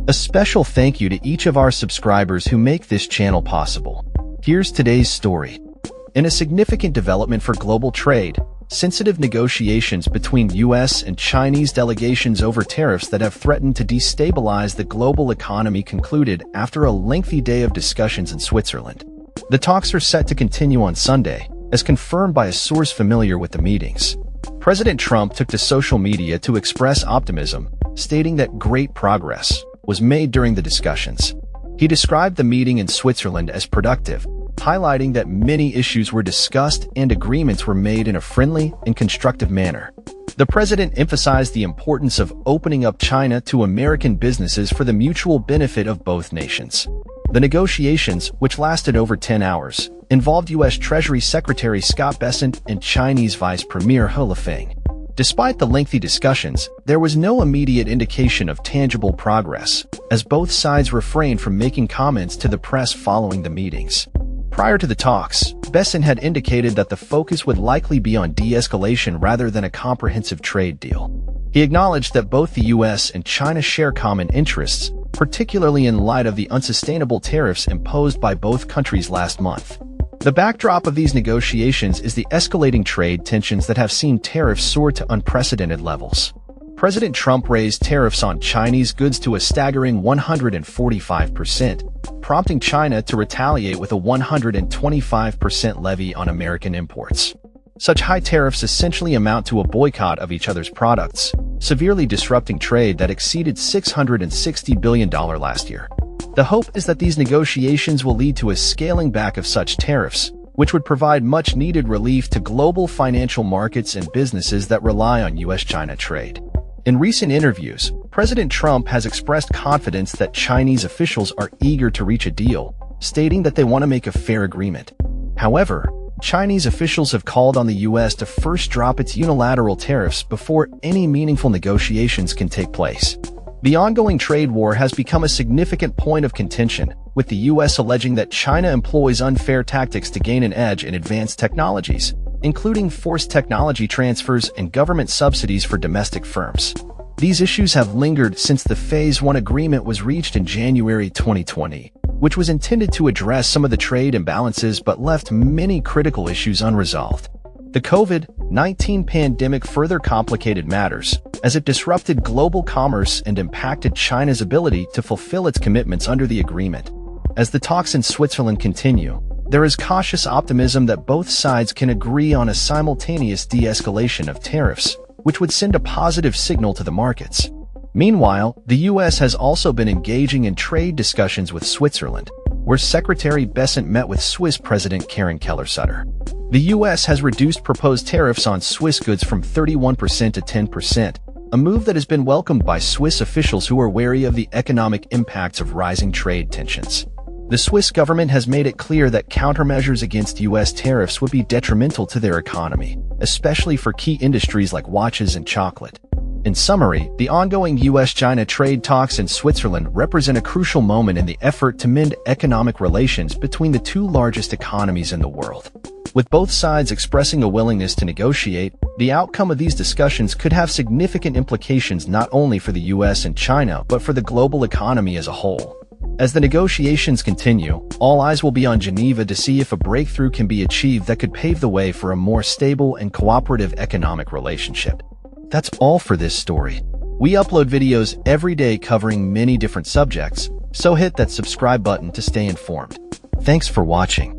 A special thank you to each of our subscribers who make this channel possible. Here's today's story. In a significant development for global trade, sensitive negotiations between U.S. and Chinese delegations over tariffs that have threatened to destabilize the global economy concluded after a lengthy day of discussions in Switzerland. The talks are set to continue on Sunday, as confirmed by a source familiar with the meetings. President Trump took to social media to express optimism, stating that great progress was made during the discussions. He described the meeting in Switzerland as productive, highlighting that many issues were discussed and agreements were made in a friendly and constructive manner. The president emphasized the importance of opening up China to American businesses for the mutual benefit of both nations. The negotiations, which lasted over 10 hours, involved U.S. Treasury Secretary Scott Bessent and Chinese Vice Premier He Lifeng. Despite the lengthy discussions, there was no immediate indication of tangible progress, as both sides refrained from making comments to the press following the meetings. Prior to the talks, Bessent had indicated that the focus would likely be on de-escalation rather than a comprehensive trade deal. He acknowledged that both the U.S. and China share common interests, particularly in light of the unsustainable tariffs imposed by both countries last month. The backdrop of these negotiations is the escalating trade tensions that have seen tariffs soar to unprecedented levels. President Trump raised tariffs on Chinese goods to a staggering 145%, prompting China to retaliate with a 125% levy on American imports. Such high tariffs essentially amount to a boycott of each other's products, severely disrupting trade that exceeded $660 billion last year. The hope is that these negotiations will lead to a scaling back of such tariffs, which would provide much-needed relief to global financial markets and businesses that rely on U.S.-China trade. In recent interviews, President Trump has expressed confidence that Chinese officials are eager to reach a deal, stating that they want to make a fair agreement. However, Chinese officials have called on the U.S. to first drop its unilateral tariffs before any meaningful negotiations can take place. The ongoing trade war has become a significant point of contention, with the U.S. alleging that China employs unfair tactics to gain an edge in advanced technologies, including forced technology transfers and government subsidies for domestic firms. These issues have lingered since the Phase 1 agreement was reached in January 2020, which was intended to address some of the trade imbalances but left many critical issues unresolved. The COVID-19 pandemic further complicated matters, as it disrupted global commerce and impacted China's ability to fulfill its commitments under the agreement. As the talks in Switzerland continue, there is cautious optimism that both sides can agree on a simultaneous de-escalation of tariffs, which would send a positive signal to the markets. Meanwhile, the U.S. has also been engaging in trade discussions with Switzerland, where Secretary Bessent met with Swiss President Karen Keller-Sutter. The U.S. has reduced proposed tariffs on Swiss goods from 31% to 10%, a move that has been welcomed by Swiss officials who are wary of the economic impacts of rising trade tensions. The Swiss government has made it clear that countermeasures against U.S. tariffs would be detrimental to their economy, especially for key industries like watches and chocolate. In summary, the ongoing U.S.-China trade talks in Switzerland represent a crucial moment in the effort to mend economic relations between the two largest economies in the world. With both sides expressing a willingness to negotiate, the outcome of these discussions could have significant implications not only for the U.S. and China but for the global economy as a whole. As the negotiations continue, all eyes will be on Geneva to see if a breakthrough can be achieved that could pave the way for a more stable and cooperative economic relationship. That's all for this story. We upload videos every day covering many different subjects, so hit that subscribe button to stay informed. Thanks for watching.